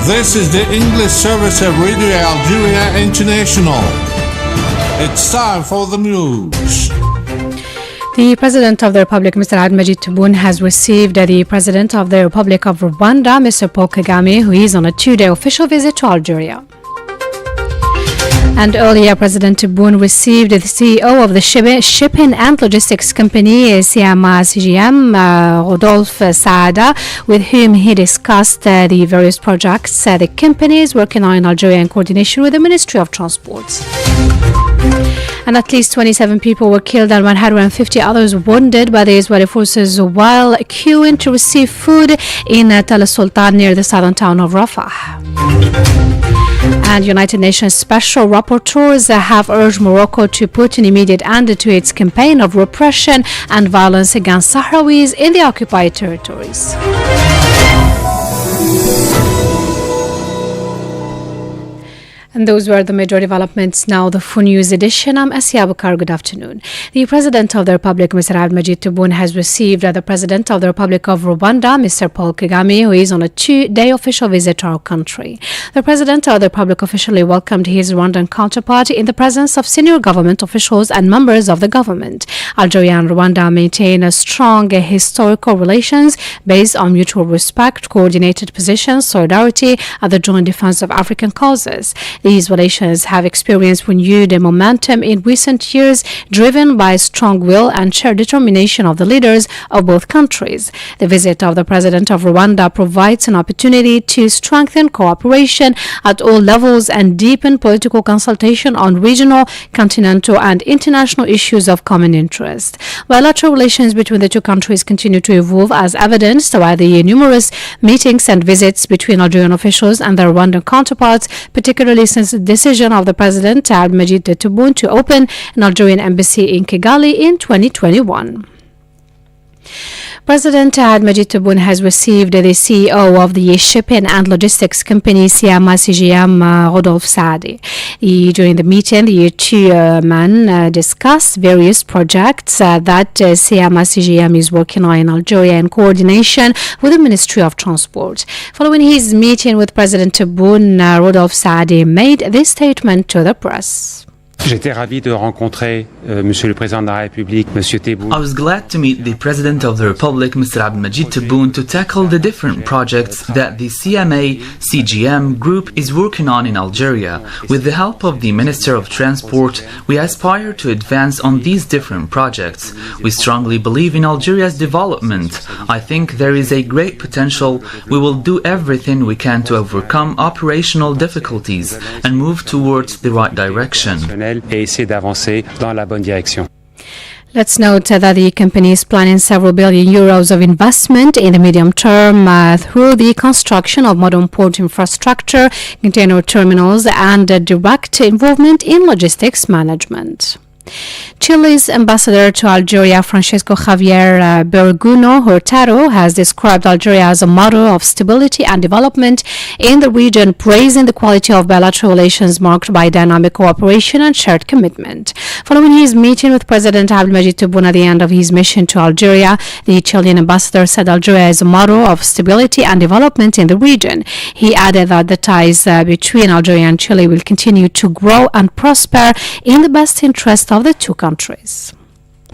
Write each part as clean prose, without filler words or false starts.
This is the English service of Radio Algeria International. It's time for the news. The President of the Republic, Mr. Abdelmajid Tebboune, has received the President of the Republic of Rwanda, Mr. Paul Kagame, who is on a two-day official visit to Algeria. And earlier, President Tebboune received the CEO of the shipping and logistics company, CMA CGM, Rodolphe Saada, with whom he discussed the various projects the company is working on in Algeria in coordination with the Ministry of Transport. And at least 27 people were killed and 150 others wounded by the Israeli forces while queuing to receive food in Tel Sultan near the southern town of Rafah. And United Nations special rapporteurs have urged Morocco to put an immediate end to its campaign of repression and violence against Sahrawis in the occupied territories. And those were the major developments. Now the full news edition. I'm Asya Abukar. Good afternoon. The President of the Republic, Mr. Abdelmajid Tebboune, has received the President of the Republic of Rwanda, Mr. Paul Kagame, who is on a two-day official visit to our country. The President of the Republic officially welcomed his Rwandan counterpart in the presence of senior government officials and members of the government. Algeria and Rwanda maintain a strong historical relations based on mutual respect, coordinated positions, solidarity, and the joint defense of African causes. These relations have experienced renewed momentum in recent years, driven by strong will and shared determination of the leaders of both countries. The visit of the President of Rwanda provides an opportunity to strengthen cooperation at all levels and deepen political consultation on regional, continental, and international issues of common interest. Bilateral relations between the two countries continue to evolve, as evidenced by the numerous meetings and visits between Algerian officials and their Rwandan counterparts, particularly since the decision of the President Abdelmajid Tebboune to open an Algerian embassy in Kigali in 2021. President Abdelmajid Tebboune has received the CEO of the shipping and logistics company CMA CGM, Rodolphe Saada. During the meeting, the two men discussed various projects that CMA CGM is working on in Algeria in coordination with the Ministry of Transport. Following his meeting with President Tebboune, Rodolphe Saada made this statement to the press. J'étais ravi de rencontrer Monsieur le Président de la République, Monsieur Tebboune. I was glad to meet the President of the Republic, Mr. Abdelmajid Tebboune, to tackle the different projects that the CMA-CGM group is working on in Algeria. With the help of the Minister of Transport, we aspire to advance on these different projects. We strongly believe in Algeria's development. I think there is a great potential. We will do everything we can to overcome operational difficulties and move towards the right direction. Et essayer d'avancer dans la bonne direction. Let's note that the company is planning several billion euros of investment in the medium term through the construction of modern port infrastructure, container terminals, and direct involvement in logistics management. Chile's ambassador to Algeria, Francisco Javier Berguno Hurtado, has described Algeria as a model of stability and development in the region, praising the quality of bilateral relations marked by dynamic cooperation and shared commitment. Following his meeting with President Abdelmajid Tebboune at the end of his mission to Algeria, the Chilean ambassador said Algeria is a model of stability and development in the region. He added that the ties between Algeria and Chile will continue to grow and prosper in the best interest of the two countries.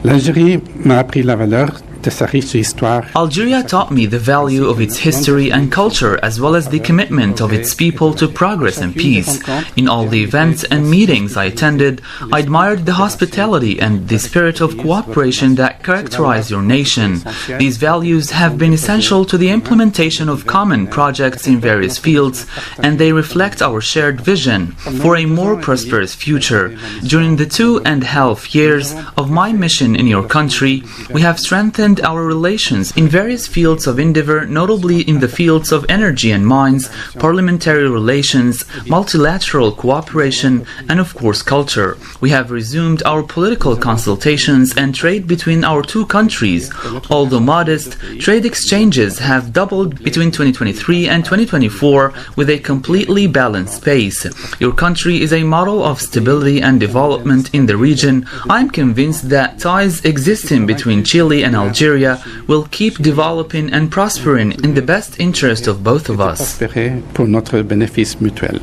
L'Algérie m'a appris la valeur de sa riche histoire. Algeria taught me the value of its history and culture, as well as the commitment of its people to progress and peace. In all the events and meetings I attended, I admired the hospitality and the spirit of cooperation that characterize your nation. These values have been essential to the implementation of common projects in various fields, and they reflect our shared vision for a more prosperous future. During the 2.5 years of my mission in your country, we have strengthened our relations in various fields of endeavor, notably in the fields of energy and mines, parliamentary relations, multilateral cooperation, and of course culture. We have resumed our political consultations and trade between our two countries. Although modest, trade exchanges have doubled between 2023 and 2024 with a completely balanced pace. Your country is a model of stability and development in the region. I am convinced that ties existing between Chile and Algeria Algeria will keep developing and prospering in the best interest of both of us. Pour notre bénéfice mutuel.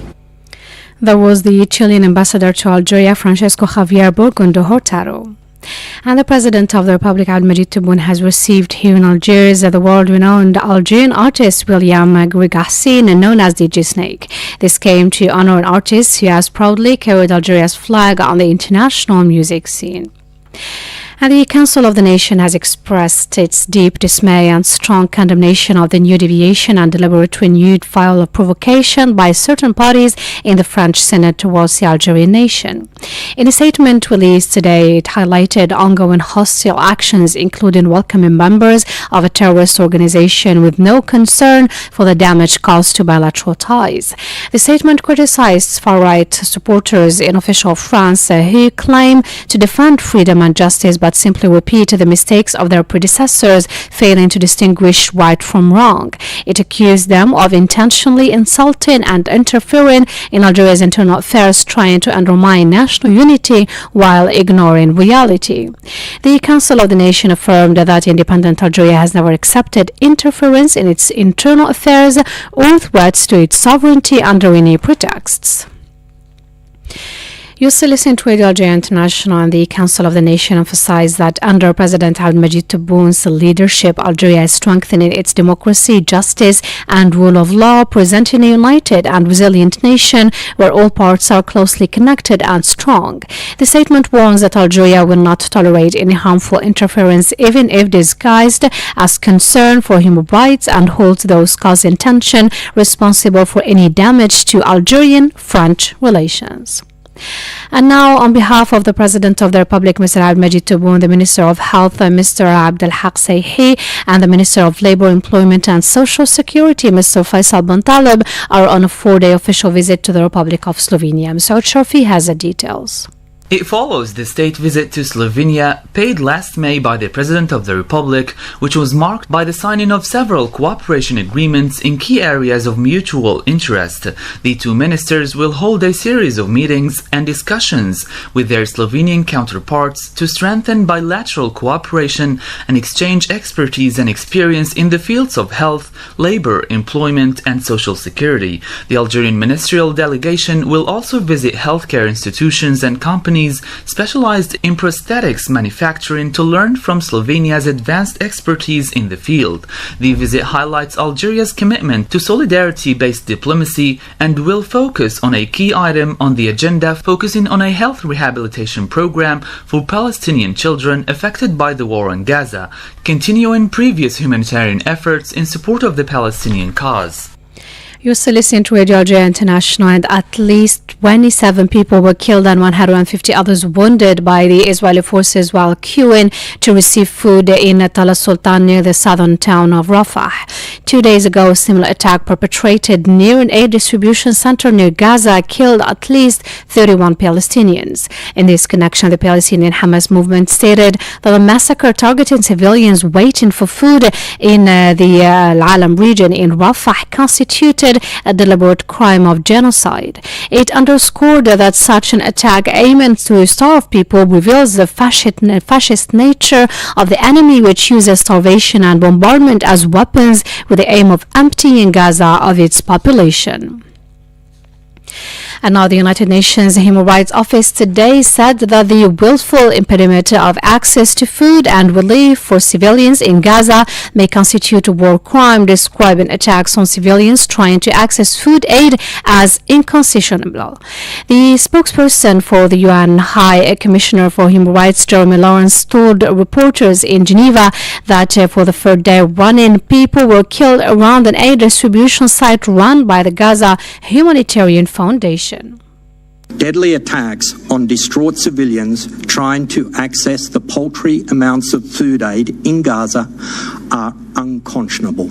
That was the Chilean ambassador to Algeria, Francesco Javier Burgundo Hortaro. And the president of the Republic, Abdelmajid Tebboune, has received here in Algiers the world-renowned Algerian artist William Grigassin, known as DJ Snake. This came to honor an artist who has proudly carried Algeria's flag on the international music scene. And the Council of the Nation has expressed its deep dismay and strong condemnation of the new deviation and deliberate renewed file of provocation by certain parties in the French Senate towards the Algerian nation. In a statement released today, it highlighted ongoing hostile actions, including welcoming members of a terrorist organization with no concern for the damage caused to bilateral ties. The statement criticized far-right supporters in official France who claim to defend freedom and justice but simply repeat the mistakes of their predecessors, failing to distinguish right from wrong. It accused them of intentionally insulting and interfering in Algeria's internal affairs, trying to undermine national unity while ignoring reality. The Council of the Nation affirmed that independent Algeria has never accepted interference in its internal affairs or threats to its sovereignty under any pretexts. You still listen to Radio Algeria International, and the Council of the Nation emphasized that under President Abdelmajid Tebboune's leadership, Algeria is strengthening its democracy, justice, and rule of law, presenting a united and resilient nation where all parts are closely connected and strong. The statement warns that Algeria will not tolerate any harmful interference, even if disguised as concern for human rights, and holds those causing tension responsible for any damage to Algerian-French relations. And now, on behalf of the President of the Republic, Mr. Abdelmajid Tebboune, the Minister of Health, Mr. Abdelhak Saihi, and the Minister of Labour, Employment and Social Security, Mr. Faisal Ben Taleb, are on a 4-day official visit to the Republic of Slovenia. Mr. Ochofi has the details. It follows the state visit to Slovenia paid last May by the President of the Republic, which was marked by the signing of several cooperation agreements in key areas of mutual interest. The two ministers will hold a series of meetings and discussions with their Slovenian counterparts to strengthen bilateral cooperation and exchange expertise and experience in the fields of health, labor, employment and social security. The Algerian ministerial delegation will also visit healthcare institutions and companies specialized in prosthetics manufacturing to learn from Slovenia's advanced expertise in the field. The visit highlights Algeria's commitment to solidarity-based diplomacy and will focus on a key item on the agenda, focusing on a health rehabilitation program for Palestinian children affected by the war in Gaza, continuing previous humanitarian efforts in support of the Palestinian cause. You're still listening to Radio Algeria International, and at least 27 people were killed and 150 others wounded by the Israeli forces while queuing to receive food in Tala Sultan near the southern town of Rafah. 2 days ago, a similar attack perpetrated near an aid distribution center near Gaza killed at least 31 Palestinians. In this connection, the Palestinian Hamas movement stated that the massacre targeting civilians waiting for food in the Al-Alam region in Rafah constituted a deliberate crime of genocide. It underscored that such an attack aiming to starve people reveals the fascist nature of the enemy, which uses starvation and bombardment as weapons with the aim of emptying Gaza of its population. And now the United Nations Human Rights Office today said that the willful impediment of access to food and relief for civilians in Gaza may constitute a war crime, describing attacks on civilians trying to access food aid as inconstitutional. The spokesperson for the UN High Commissioner for Human Rights, Jeremy Lawrence, told reporters in Geneva that for the third day running, people were killed around an aid distribution site run by the Gaza Humanitarian Foundation. Deadly attacks on distraught civilians trying to access the paltry amounts of food aid in Gaza are unconscionable.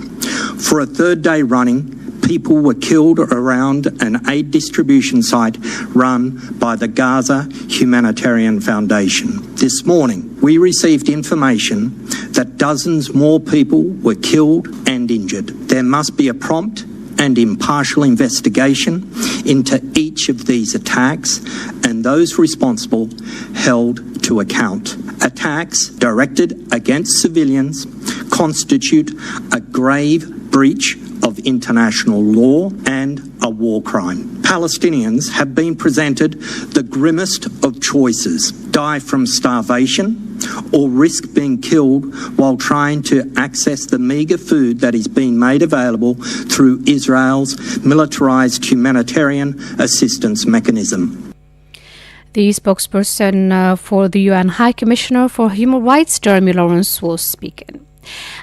For a third day running, people were killed around an aid distribution site run by the Gaza Humanitarian Foundation. This morning, we received information that dozens more people were killed and injured. There must be a prompt and impartial investigation into each of these attacks and those responsible held to account. Attacks directed against civilians constitute a grave breach of international law and a war crime. Palestinians have been presented the grimmest of choices: die from starvation or risk being killed while trying to access the meagre food that is being made available through Israel's militarized humanitarian assistance mechanism. The spokesperson for the UN High Commissioner for Human Rights, Jeremy Lawrence, was speaking.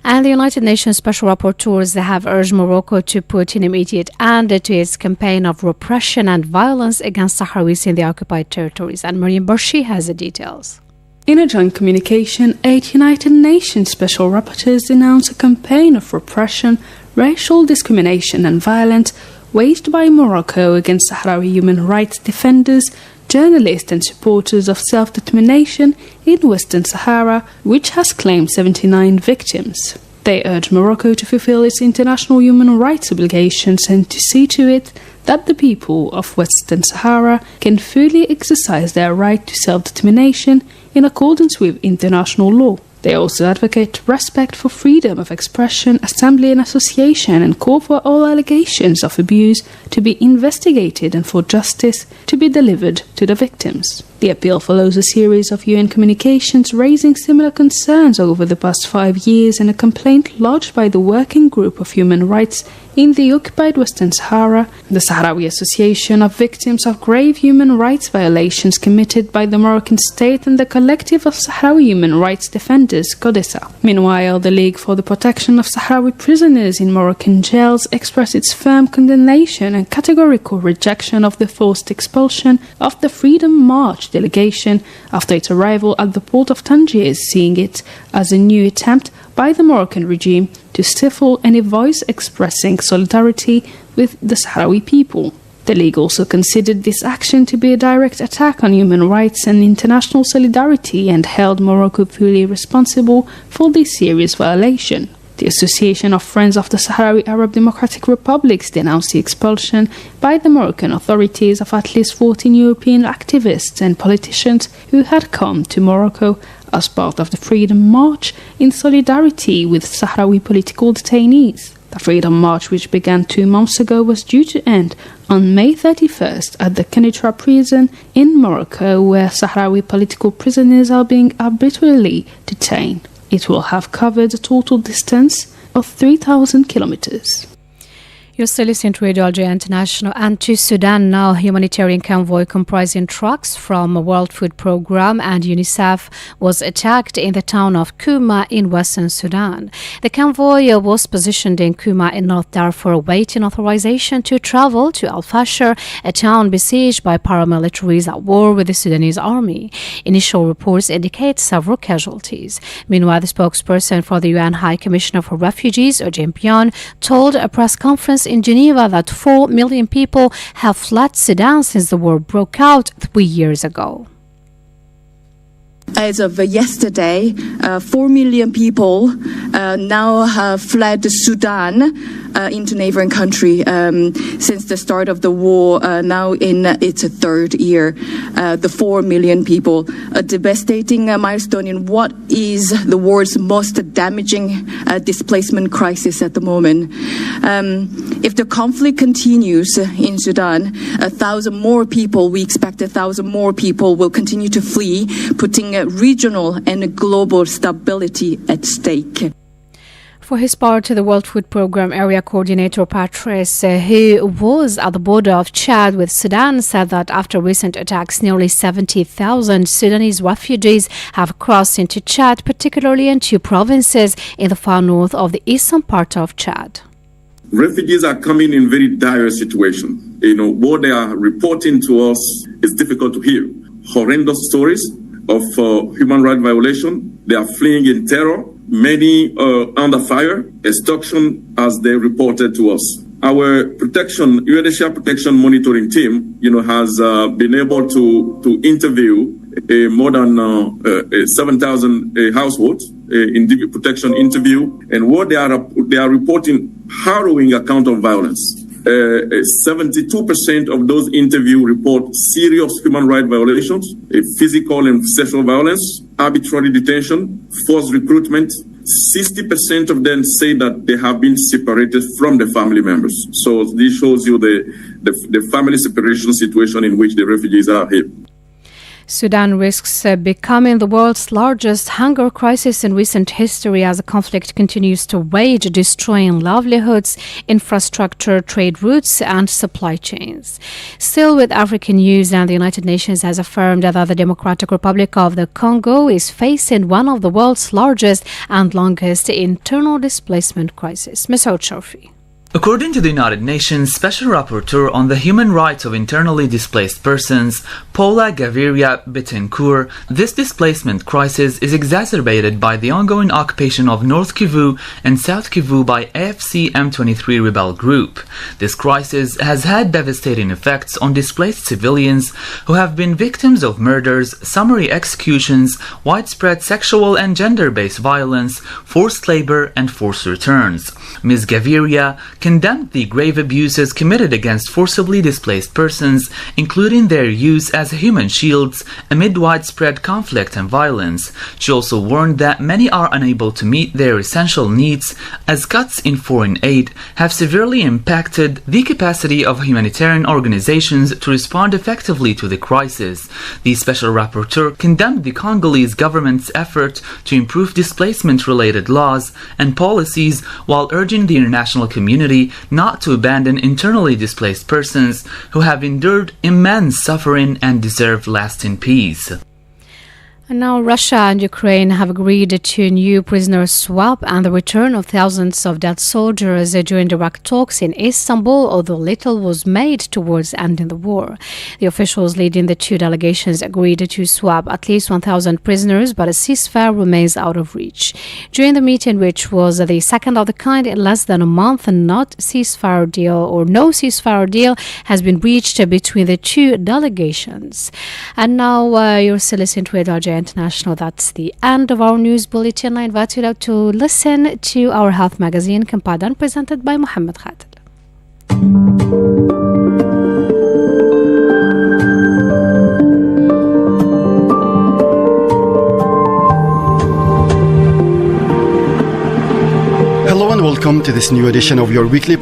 And the United Nations Special Rapporteurs have urged Morocco to put an immediate end to its campaign of repression and violence against Sahrawis in the occupied territories. And Mariam Barshi has the details. In a joint communication, 8 United Nations Special Rapporteurs announced a campaign of repression, racial discrimination and violence waged by Morocco against Sahrawi human rights defenders, journalists and supporters of self-determination in Western Sahara, which has claimed 79 victims. They urge Morocco to fulfill its international human rights obligations and to see to it that the people of Western Sahara can fully exercise their right to self-determination in accordance with international law. They also advocate respect for freedom of expression, assembly and association, and call for all allegations of abuse to be investigated and for justice to be delivered to the victims. The appeal follows a series of UN communications raising similar concerns over the past 5 years and a complaint lodged by the Working Group of Human Rights in the occupied Western Sahara, the Sahrawi Association of Victims of Grave Human Rights Violations committed by the Moroccan state, and the Collective of Sahrawi Human Rights Defenders, CODESA. Meanwhile, the League for the Protection of Sahrawi Prisoners in Moroccan jails expressed its firm condemnation and categorical rejection of the forced expulsion of the Freedom March delegation after its arrival at the port of Tangier, seeing it as a new attempt by the Moroccan regime to stifle any voice expressing solidarity with the Sahrawi people. The League also considered this action to be a direct attack on human rights and international solidarity and held Morocco fully responsible for this serious violation. The Association of Friends of the Sahrawi Arab Democratic Republics denounced the expulsion by the Moroccan authorities of at least 14 European activists and politicians who had come to Morocco as part of the Freedom March in solidarity with Sahrawi political detainees. The Freedom March, which began 2 months ago, was due to end on May 31st at the Kenitra prison in Morocco, where Sahrawi political prisoners are being arbitrarily detained. It will have covered a total distance of 3,000 kilometers. You're still listening to Radio Algeria International. And to Sudan now, humanitarian convoy comprising trucks from a World Food Programme and UNICEF was attacked in the town of Kuma in Western Sudan. The convoy was positioned in Kuma in North Darfur, awaiting authorization to travel to Al Fasher, a town besieged by paramilitaries at war with the Sudanese army. Initial reports indicate several casualties. Meanwhile, the spokesperson for the UN High Commissioner for Refugees, Ojin Pion, told a press conference in Geneva that 4 million people have fled Sudan since the war broke out 3 years ago. As of yesterday, 4 million people now have fled Sudan into neighboring country since the start of the war, now in its 3rd year. The 4 million people, a devastating milestone in what is the world's most damaging displacement crisis at the moment. If the conflict continues in Sudan, 1,000 more people, we expect 1,000 more people will continue to flee, putting regional and global stability at stake. For his part, the World Food Programme Area Coordinator Patrice, who was at the border of Chad with Sudan, said that after recent attacks, nearly 70,000 Sudanese refugees have crossed into Chad, particularly in 2 provinces in the far north of the eastern part of Chad. Refugees are coming in very dire situation. What they are reporting to us is difficult to hear. Horrendous stories of human rights violation. They are fleeing in terror. Many under fire, extortion, as they reported to us. Our UNHCR protection monitoring team, has been able to interview more than 7,000 households in protection interview, and what they are reporting harrowing account of violence. 72% of those interviewed report serious human rights violations, physical and sexual violence, arbitrary detention, forced recruitment. 60% of them say that they have been separated from the family members. So this shows you the family separation situation in which the refugees are here. Sudan risks becoming the world's largest hunger crisis in recent history as the conflict continues to rage, destroying livelihoods, infrastructure, trade routes, and supply chains. Still, with African news, and the United Nations has affirmed that the Democratic Republic of the Congo is facing one of the world's largest and longest internal displacement crises. Ms. Ochofi. According to the United Nations Special Rapporteur on the Human Rights of Internally Displaced Persons, Paula Gaviria Bittencourt, this displacement crisis is exacerbated by the ongoing occupation of North Kivu and South Kivu by AFC M23 rebel group. This crisis has had devastating effects on displaced civilians who have been victims of murders, summary executions, widespread sexual and gender-based violence, forced labor, and forced returns. Ms. Gaviria condemned the grave abuses committed against forcibly displaced persons, including their use as human shields amid widespread conflict and violence. She also warned that many are unable to meet their essential needs, as cuts in foreign aid have severely impacted the capacity of humanitarian organizations to respond effectively to the crisis. The Special Rapporteur condemned the Congolese government's effort to improve displacement-related laws and policies while urging the international community not to abandon internally displaced persons who have endured immense suffering and deserve lasting peace. And now Russia and Ukraine have agreed to a new prisoner swap and the return of thousands of dead soldiers during direct talks in Istanbul, although little was made towards ending the war. The officials leading the two delegations agreed to swap at least 1,000 prisoners, but a ceasefire remains out of reach. During the meeting, which was the second of the kind in less than a month, no ceasefire deal has been reached between the two delegations. And now you're still listening to Al International. That's the end of our news bulletin. I invite you to listen to our health magazine, compiled and presented by Mohammed Khatil. Hello and welcome to this new edition of your weekly